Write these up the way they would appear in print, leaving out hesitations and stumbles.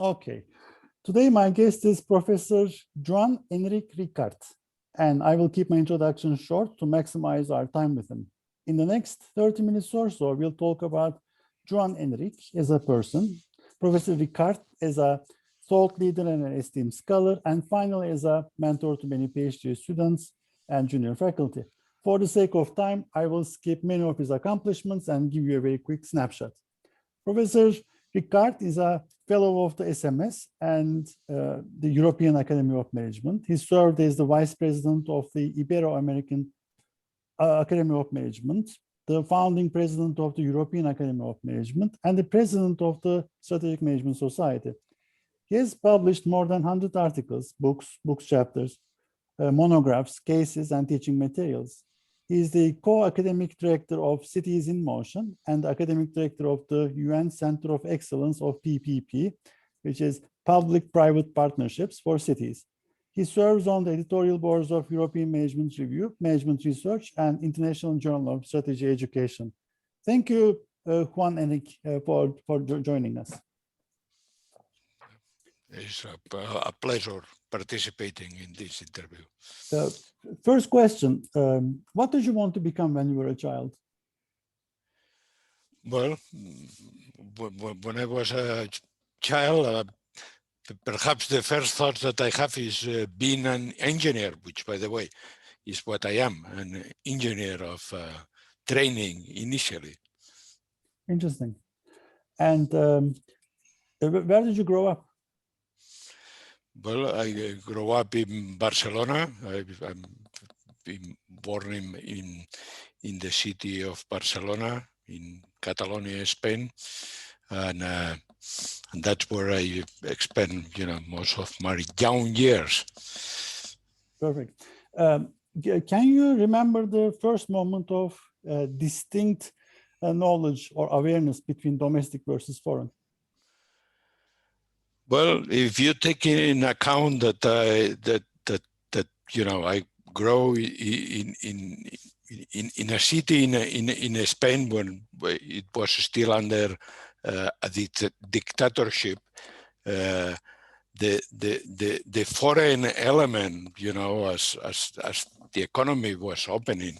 Okay. Today, my guest is Professor Joan Ricart, and I will keep my introduction short to maximize our time with him. In the next 30 minutes or so, we'll talk about Joan as a person, Professor Ricart as a thought leader and an esteemed scholar, and finally as a mentor to many PhD students and junior faculty. For the sake of time, I will skip many of his accomplishments and give you a very quick snapshot. Professor Ricart is a fellow of the SMS and the European Academy of Management. He served as the vice president of the Iberoamerican Academy of Management, the founding president of the European Academy of Management, and the president of the Strategic Management Society. He has published more than 100 articles, books chapters, monographs, cases, and teaching materials. He is the co-academic director of Cities in Motion and academic director of the UN Center of Excellence of PPP, which is Public-Private Partnerships for Cities. He serves on the editorial boards of European Management Review, Management Research, and International Journal of Strategy Education. Thank you, Juan Enrique, for joining us. It's a pleasure participating in this interview. First question, what did you want to become when you were a child? Well, when I was a child, perhaps the first thought that I have is being an engineer, which, by the way, is what I am, an engineer of training initially. Interesting. And where did you grow up? Well, I grew up in Barcelona. I'm born in the city of Barcelona, in Catalonia, Spain, and that's where I spent, most of my young years. Perfect. Can you remember the first moment of distinct knowledge or awareness between domestic versus foreign? Well, if you take in account that I grow in a city in Spain when it was still under a dictatorship, the foreign element, as the economy was opening,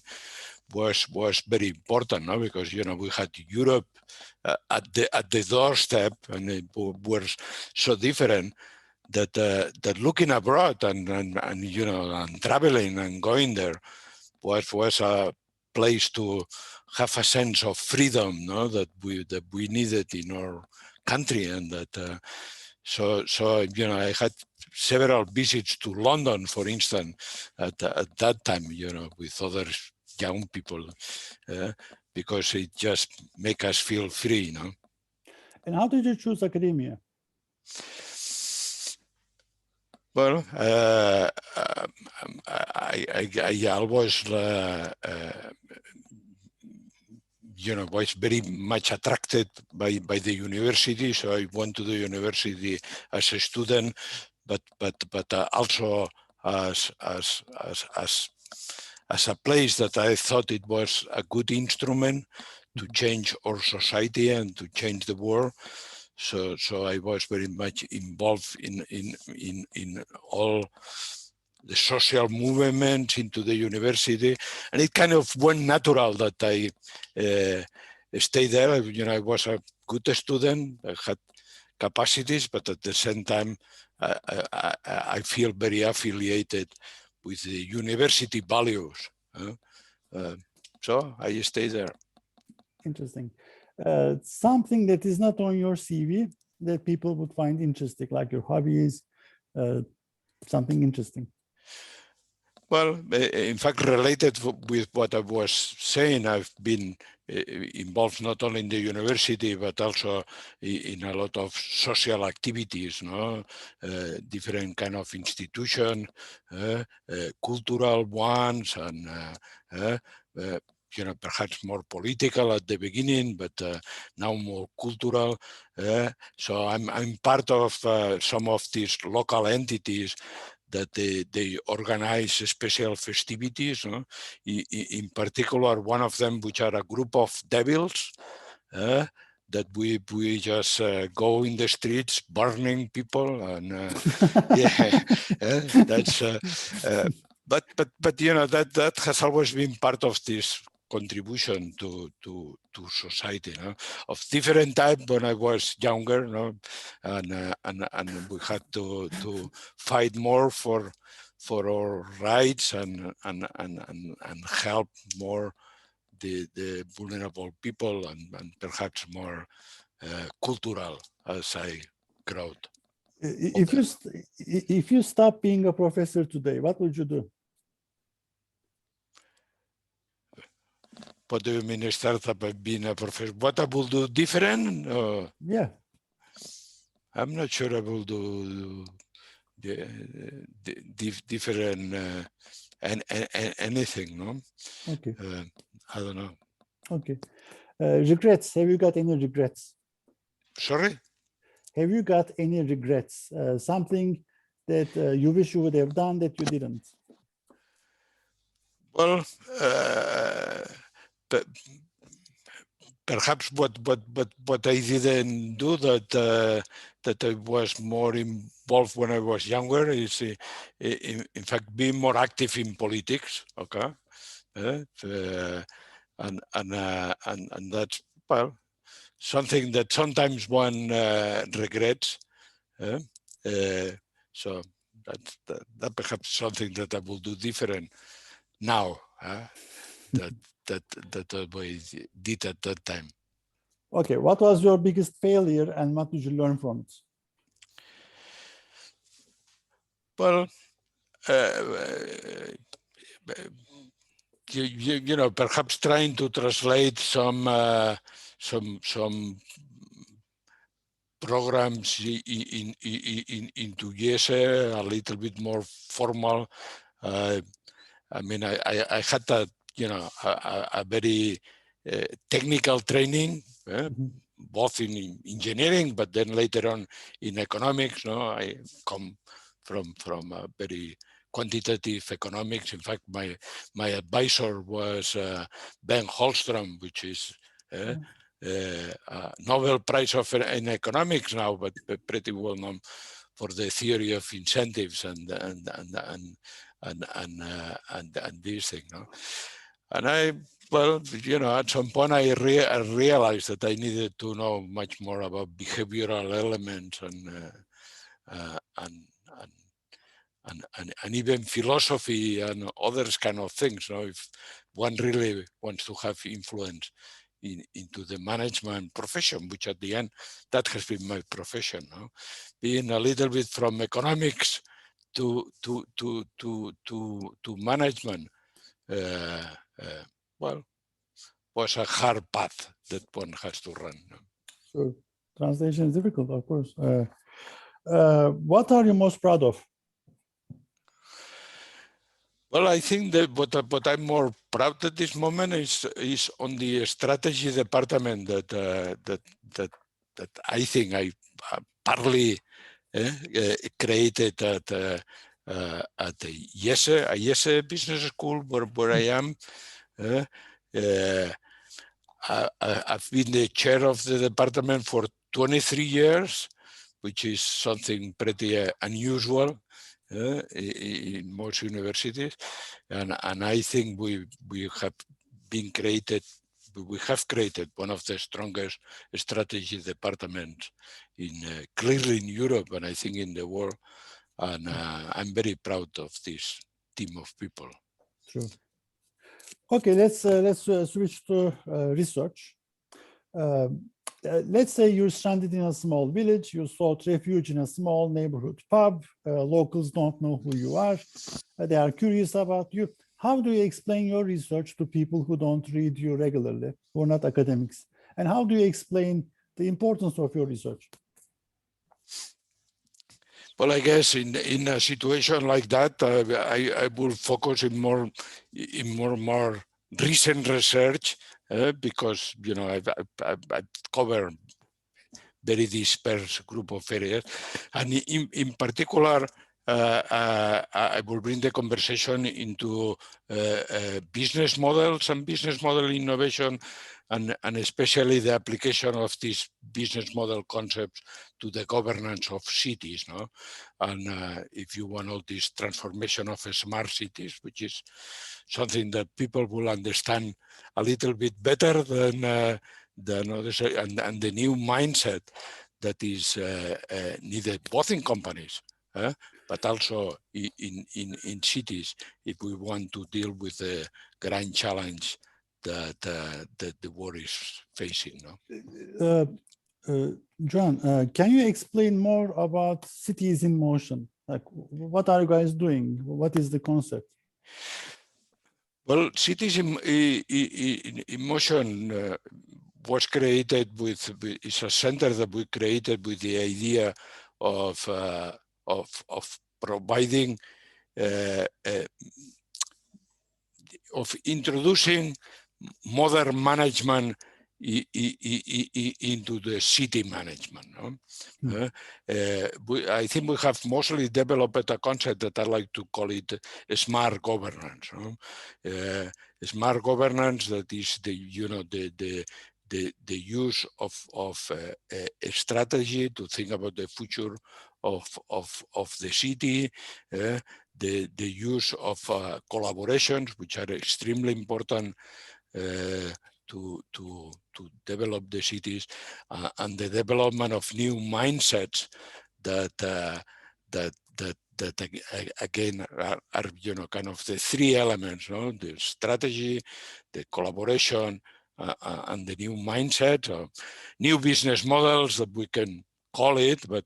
was very important, no? Because we had Europe at the doorstep, and it was so different that looking abroad and traveling and going there was a place to have a sense of freedom, no? that we needed in our country, and that so I had several visits to London, for instance, at that time, with other young people, because it just make us feel free, And how did you choose academia? Well, I always, was very much attracted by the university. So I went to the university as a student, but also as a place that I thought it was a good instrument to change our society and to change the world. So I was very much involved in all the social movements into the university, and it kind of went natural that I stayed there. I was a good student, I had capacities, but at the same time, I feel very affiliated with the university values. So I stayed there. Interesting. Something that is not on your CV that people would find interesting, like your hobbies, something interesting. Well, in fact, related with what I was saying, I've been involved not only in the university, but also in a lot of social activities, different kind of institutions, cultural ones, and perhaps more political at the beginning, but now more cultural. So I'm part of some of these local entities that they organize special festivities. In particular, one of them, which are a group of devils, that we just go in the streets burning people, and yeah, that's but you know, that has always been part of this contribution to society, you know, of different type when I was younger, you know, and we had to fight more for our rights and help more the vulnerable people, and perhaps more cultural as I grow. If you stop being a professor today, what would you do? What do you mean, start up by being a professor? What I will do different? Yeah. I'm not sure I will do different anything, no? Okay. I don't know. Okay. Regrets. Have you got any regrets? Sorry? Have you got any regrets? Something that you wish you would have done that you didn't? Well, perhaps what I didn't do that I was more involved when I was younger is, in fact, being more active in politics. Okay, and that's, well, something that sometimes one regrets. So that perhaps something that I will do different now. That I did at that time. Okay, what was your biggest failure and what did you learn from it? Well, you know, perhaps trying to translate some programs into EISE, a little bit more formal. I mean, I had a, you know, a very technical training, both in engineering, but then later on in economics. No, I come from a very quantitative economics. In fact, my advisor was Ben Holstrom, which is Nobel Prize in economics now, but pretty well known for the theory of incentives and this thing. No? And I, well, you know, at some point I realized that I needed to know much more about behavioral elements and even philosophy and others kind of things. You know, if one really wants to have influence into the management profession, which at the end, that has been my profession. No? Being a little bit from economics to management, well, was a hard path that one has to run. No? Sure. Translation is difficult, of course. What are you most proud of? Well, I think that what I'm more proud at this moment is on the strategy department that I think I partly created at the IESE Business School where I am. I've been the chair of the department for 23 years, which is something pretty unusual in most universities, and I think we have created one of the strongest strategy departments clearly in Europe, and I think in the world. And I'm very proud of this team of people. Sure. Okay, let's switch to research. Let's say you're stranded in a small village, you sought refuge in a small neighborhood pub, locals don't know who you are, they are curious about you. How do you explain your research to people who don't read you regularly, who are not academics? And how do you explain the importance of your research? Well, I guess in a situation like that, I will focus in more recent research because, you know, I've covered very dispersed group of areas, and in particular, I will bring the conversation into business models and business model innovation, and especially the application of these business model concepts to the governance of cities. No? And if you want all this transformation of smart cities, which is something that people will understand a little bit better than others, and the new mindset that is needed both in companies, but also in cities, if we want to deal with the grand challenge that the world is facing. No? Joan, can you explain more about cities in motion? Like, what are you guys doing? What is the concept? Well, cities in motion was created it's a center that we created with the idea of providing, of introducing modern management into the city management. No? I think we have mostly developed a concept that I like to call it smart governance. No? Smart governance, that is the use of a strategy to think about the future of the city, the use of collaborations, which are extremely important to develop the cities, and the development of new mindsets that again are kind of the three elements, no? The strategy, the collaboration, and the new mindset, new business models that we can call it, but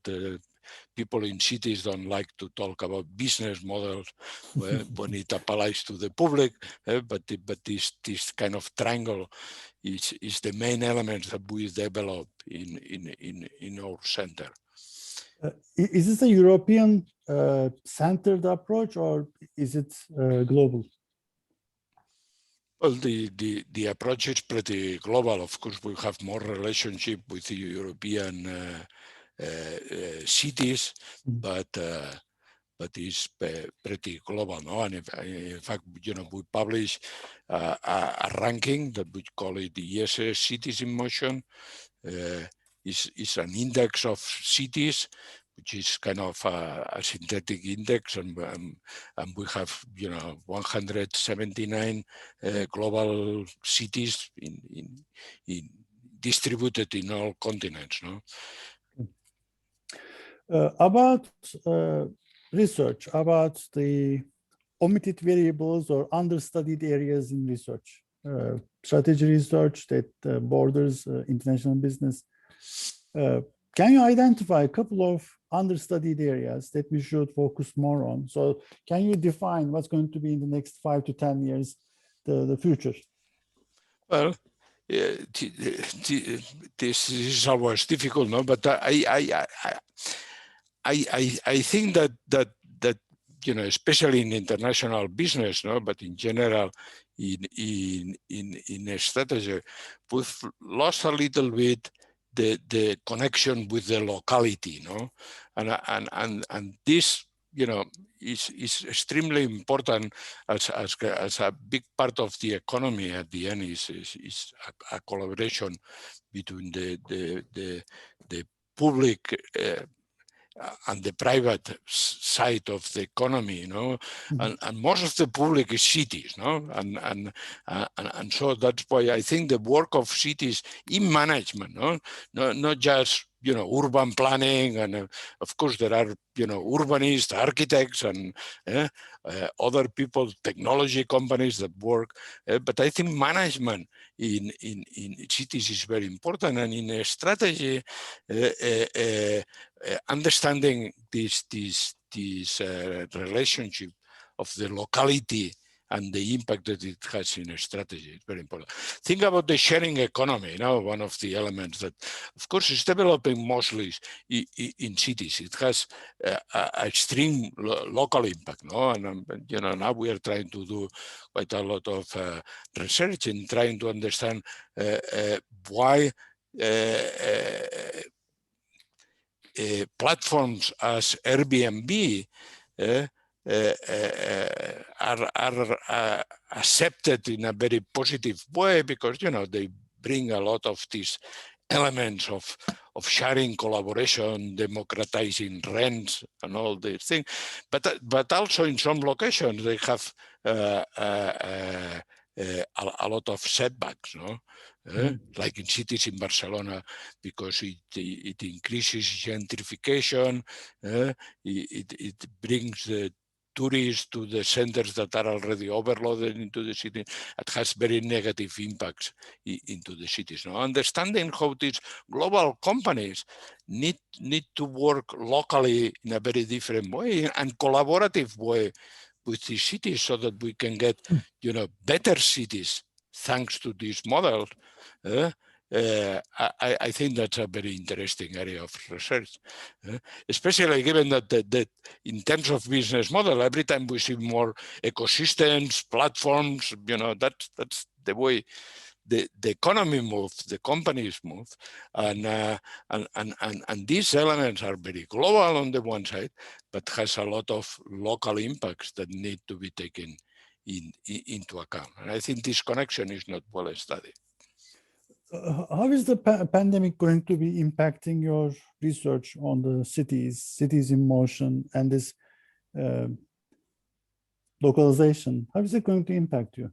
people in cities don't like to talk about business models when it applies to the public, but this kind of triangle is the main elements that we develop in our center. Is this a European centered approach, or is it global? Well, the approach is pretty global. Of course, we have more relationship with the European cities, but it's pretty global, no? And in fact, we publish a ranking that we call it the EISE Cities in Motion. It's an index of cities, which is kind of a synthetic index, and we have 179 global cities distributed in all continents. No? About research, about the omitted variables or understudied areas in research, strategy research that borders international business. Can you identify a couple of understudied areas that we should focus more on? So can you define what's going to be in the next 5 to 10 years, the future? Well, this is always difficult, no? But I think that especially in international business, no, but in general in a strategy, we've lost a little bit the connection with the locality, no, and this is extremely important as a big part of the economy. At the end, is a collaboration between the public and the private side of the economy, and most of the public is cities, and so that's why I think the work of cities in management, not just urban planning, and of course there are urbanists, architects, and other people, technology companies that work, but I think management in cities is very important, and in a strategy, understanding this relationship of the locality and the impact that it has in a strategy is very important. Think about the sharing economy, one of the elements that, of course, is developing mostly in cities. It has a extreme local impact, and now we are trying to do quite a lot of research in trying to understand why platforms as Airbnb are accepted in a very positive way because, you know, they bring a lot of these elements of sharing, collaboration, democratizing rents and all these things. But also in some locations, they have a lot of setbacks, no? Like in cities in Barcelona, because it increases gentrification, it brings the tourists to the centers that are already overloaded into the city. It has very negative impacts into the cities. Now, understanding how these global companies need to work locally in a very different way and collaborative way with these cities so that we can get, you know, better cities thanks to this model. I think that's a very interesting area of research, especially given that in terms of business model, every time we see more ecosystems, platforms, you know, that's the way the economy moves, the companies move, and these elements are very global on the one side, but has a lot of local impacts that need to be taken into account. And I think this connection is not well studied. How is the pandemic going to be impacting your research on the cities in motion, and this localization? How is it going to impact you?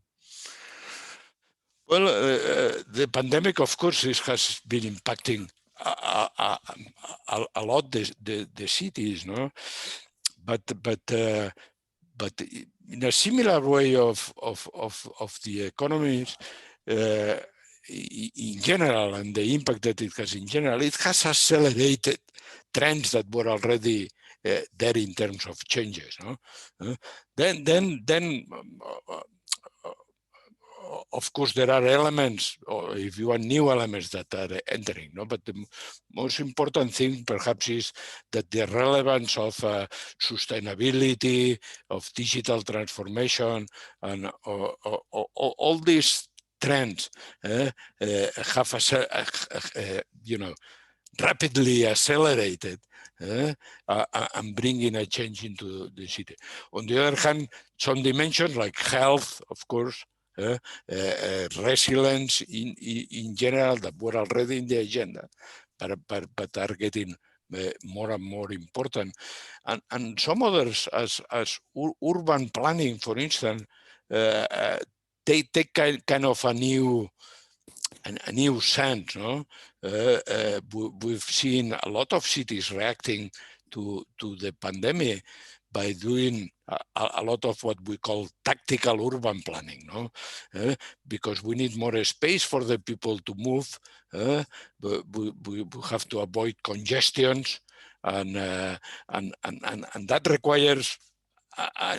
Well, the pandemic, of course, has been impacting a lot the cities, no? But in a similar way of the economies, in general, and the impact that it has in general, it has accelerated trends that were already there in terms of changes. No? Of course, there are elements, or if you want, new elements that are entering. No? But the most important thing, perhaps, is that the relevance of sustainability, of digital transformation, and all these trends have rapidly accelerated and bringing a change into the city. On the other hand, some dimensions like health, of course, resilience in general that were already in the agenda, but are getting more and more important. And some others, as urban planning, for instance, they take kind of a new sense. No? We've seen a lot of cities reacting to the pandemic by doing a lot of what we call tactical urban planning, no? Because we need more space for the people to move. We have to avoid congestions, and that requires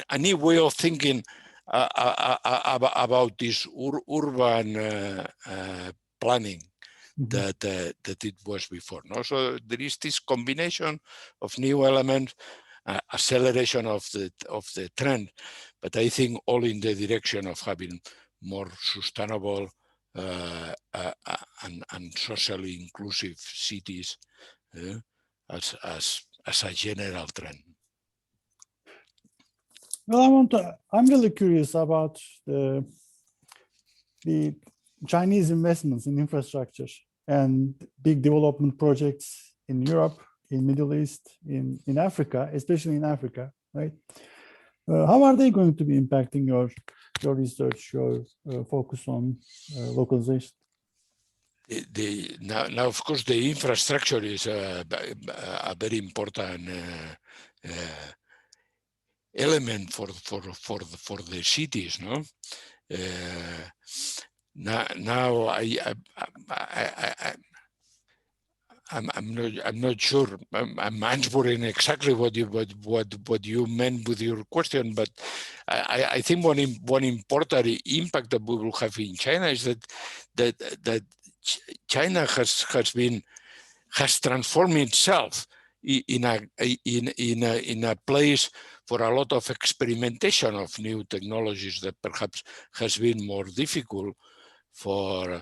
a new way of thinking about this urban planning that it was before. No? So there is this combination of new elements, acceleration of the trend, but I think all in the direction of having more sustainable and socially inclusive cities as a general trend. Well, I'm really curious about the Chinese investments in infrastructure and big development projects in Europe, in Middle East, in Africa, especially in Africa, right? How are they going to be impacting your research, your focus on localization? Now, of course, the infrastructure is a very important element for the cities, no? Now I'm not sure I'm answering exactly what you meant with your question, but I think one important impact that we will have in China is that China has transformed itself in a place for a lot of experimentation of new technologies that perhaps has been more difficult for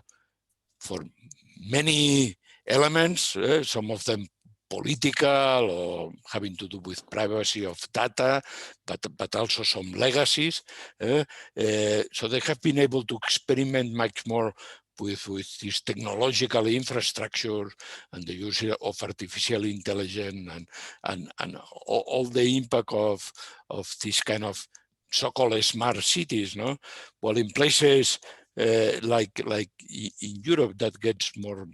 many elements, some of them political or having to do with privacy of data, but also some legacies. So they have been able to experiment much more with this technological infrastructure and the use of artificial intelligence and all the impact of this kind of so-called smart cities, no? Well, in places like in Europe, that gets more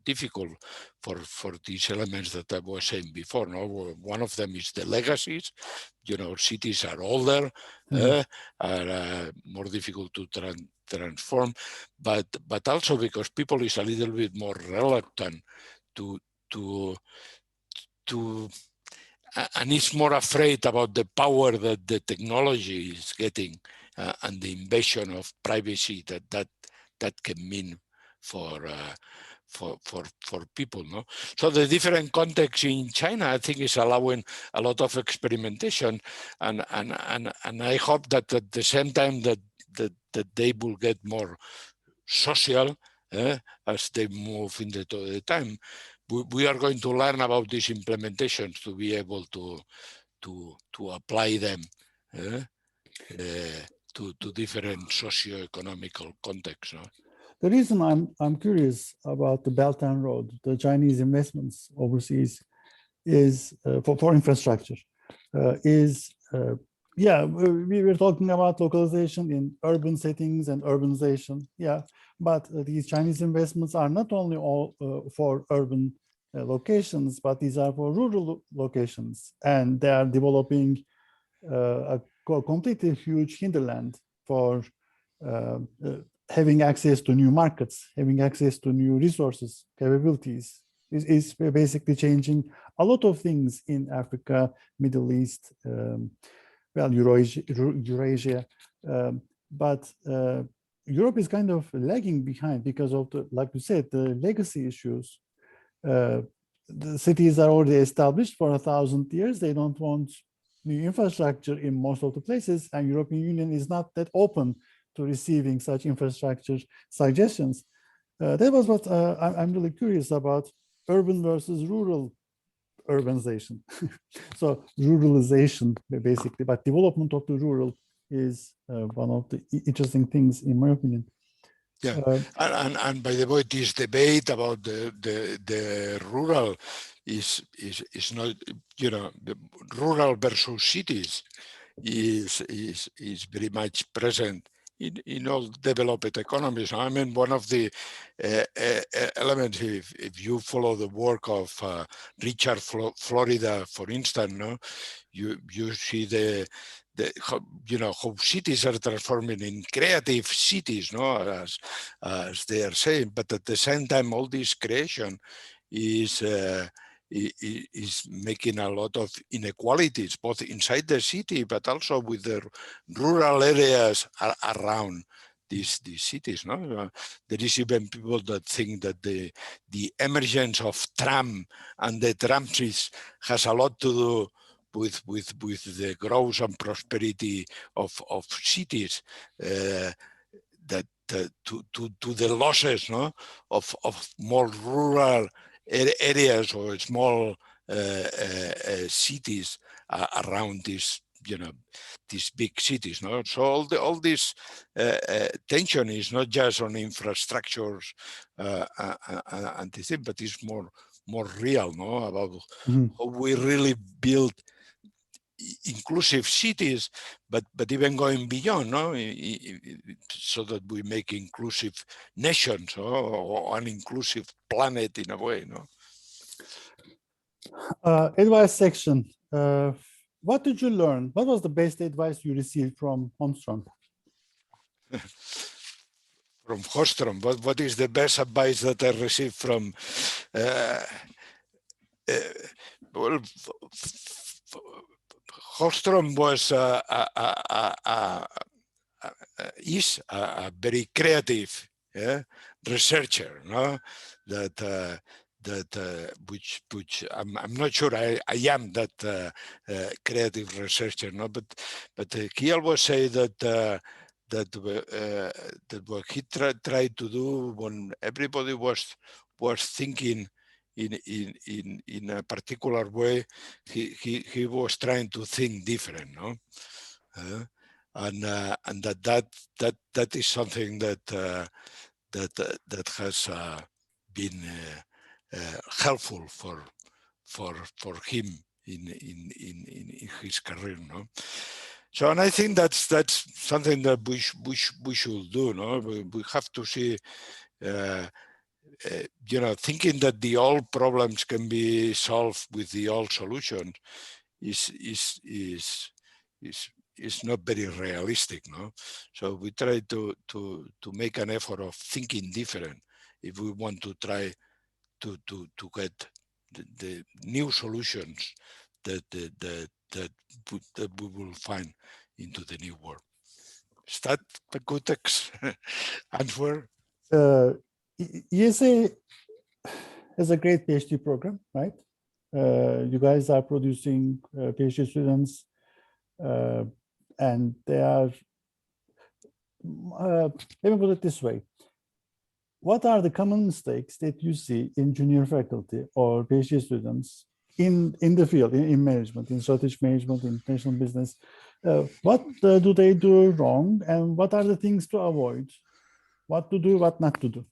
difficult for these elements that I was saying before. No, one of them is the legacies. You know, cities are older, are more difficult to transform, but also because people is a little bit more reluctant to and is more afraid about the power that the technology is getting and the invasion of privacy that can mean for people. No, so the different context in China, I think, is allowing a lot of experimentation, and I hope that at the same time that they will get more social as they move into the time. We are going to learn about these implementations to be able to apply them to different socio-economical contexts. No? The reason I'm curious about the Belt and Road, the Chinese investments overseas, is for infrastructure. Yeah, we were talking about localization in urban settings and urbanization. Yeah, but these Chinese investments are not only all for urban locations, but these are for rural locations, and they are developing a completely huge hinterland for having access to new markets, having access to new resources, capabilities. Is basically changing a lot of things in Africa, Middle East, well, Eurasia, but Europe is kind of lagging behind because of the, like you said, the legacy issues. The cities are already established for 1,000 years. They don't want new infrastructure in most of the places, and European Union is not that open to receiving such infrastructure suggestions. That was what I'm really curious about, urban versus rural urbanization. So ruralization, basically, but development of the rural is one of the interesting things, in my opinion. Yeah, and by the way, this debate about the rural is not, you know, the rural versus cities is very much present in all developed economies. I mean, one of the elements, if you follow the work of Richard Florida, for instance, no, you see how cities are transforming in creative cities, no, as they are saying, but at the same time, all this creation is making a lot of inequalities, both inside the city, but also with the rural areas around these cities. No, there is even people that think that the emergence of tram and the tramways has a lot to do with the growth and prosperity of cities, that to the losses, no, of more rural areas or small cities around these, you know, these big cities. No, so all this tension is not just on infrastructures and this thing, but it's more real, no, about how we really build inclusive cities, but even going beyond, no, so that we make inclusive nations, or an inclusive planet in a way, no. Advice section. What did you learn? What was the best advice you received from Holmström? From Holmström, what is the best advice that I received from? Well, Holmström was is a very creative researcher, no? Which I'm not sure I am that creative researcher, no? But he always say that what he tried to do when everybody was thinking in a particular way. He was trying to think different, no? And that is something that has been helpful for him in his career, no? So, and I think that's something that we should do, no? We have to see, thinking that the old problems can be solved with the old solutions is not very realistic, no? So we try to make an effort of thinking different if we want to try to get the new solutions that we will find into the new world. Is that a good answer? ESE has a great PhD program, right? You guys are producing PhD students, and they are, let me put it this way. What are the common mistakes that you see in junior faculty or PhD students in the field, in management, in strategic management, in international business? What do they do wrong, and what are the things to avoid? What to do, what not to do?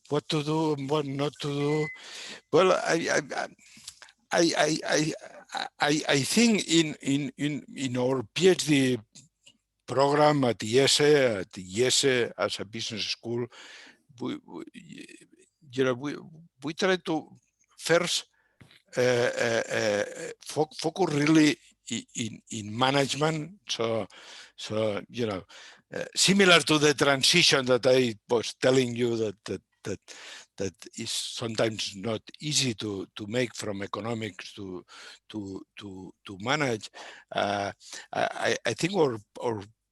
What to do and what not to do? Well, I think in our PhD program at EISE as a business school, we try to first focus really in management. So similar to the transition that I was telling you that is sometimes not easy to make from economics to manage. I think our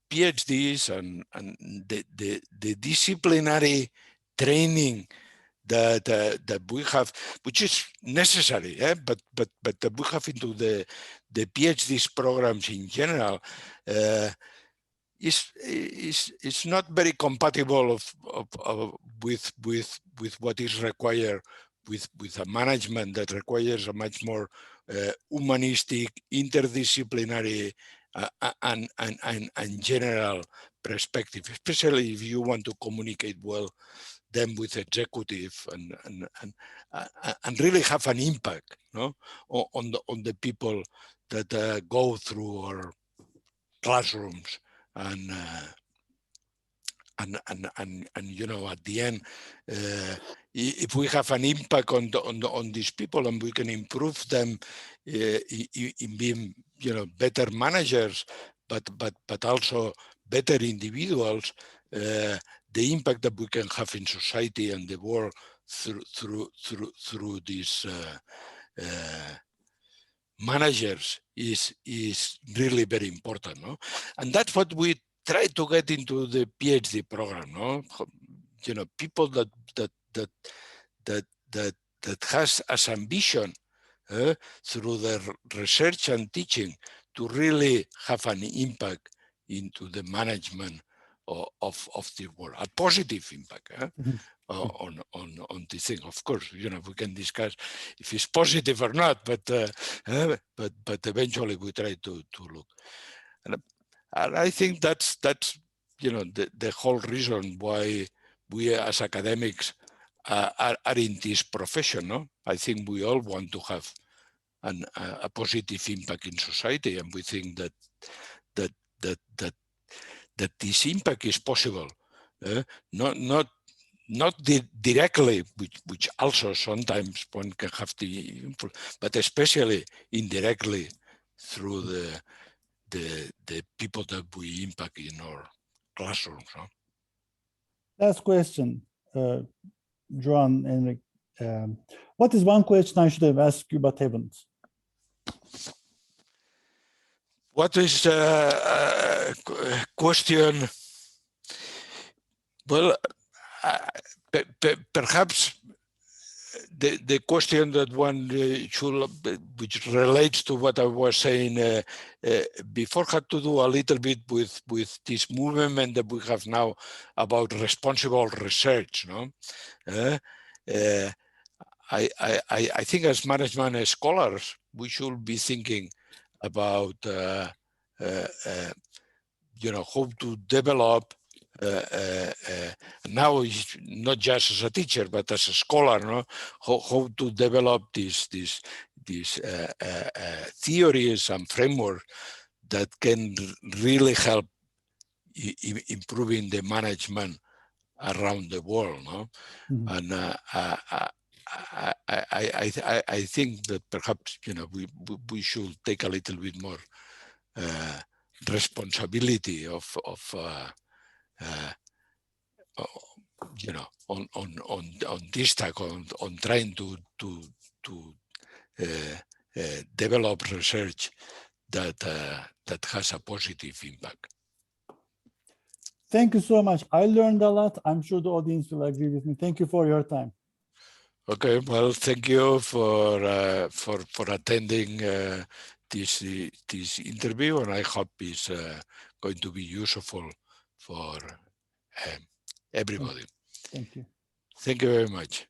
PhDs and the disciplinary training that we have, which is necessary, but that we have into the PhDs programs in general, is not very compatible with what is required with a management that requires a much more humanistic, interdisciplinary, and general perspective, especially if you want to communicate well them with executive and really have an impact, no, on the people that go through our classrooms and at the end, if we have an impact on these people and we can improve them in being better managers, but also better individuals, the impact that we can have in society and the world through these managers is really very important, no? And that's what we try to get into the PhD program, no? People that has as ambition through their research and teaching to really have an impact into the management of the world, a positive impact on the thing. Of course, we can discuss if it's positive or not, but eventually we try to look. And I think that's the whole reason why we as academics are in this profession. No, I think we all want to have a positive impact in society, and we think that this impact is possible, not directly, which also sometimes one can have the influence, but especially indirectly through the people that we impact in our classrooms. No? Last question, Joan Enric. What is one question I should have asked you but haven't? What is a question? Well, perhaps the question that one should, which relates to what I was saying before, had to do a little bit with this movement that we have now about responsible research. No, I think as management scholars, we should be thinking about how to develop now, not just as a teacher but as a scholar, no? How to develop these theories and frameworks that can really help improving the management around the world, no? And I think that perhaps we should take a little bit more responsibility on this tack, on trying to develop research that has a positive impact. Thank you so much. I learned a lot. I'm sure the audience will agree with me. Thank you for your time. Okay, well, thank you for attending this interview, and I hope it's going to be useful for everybody. Thank you. Thank you very much.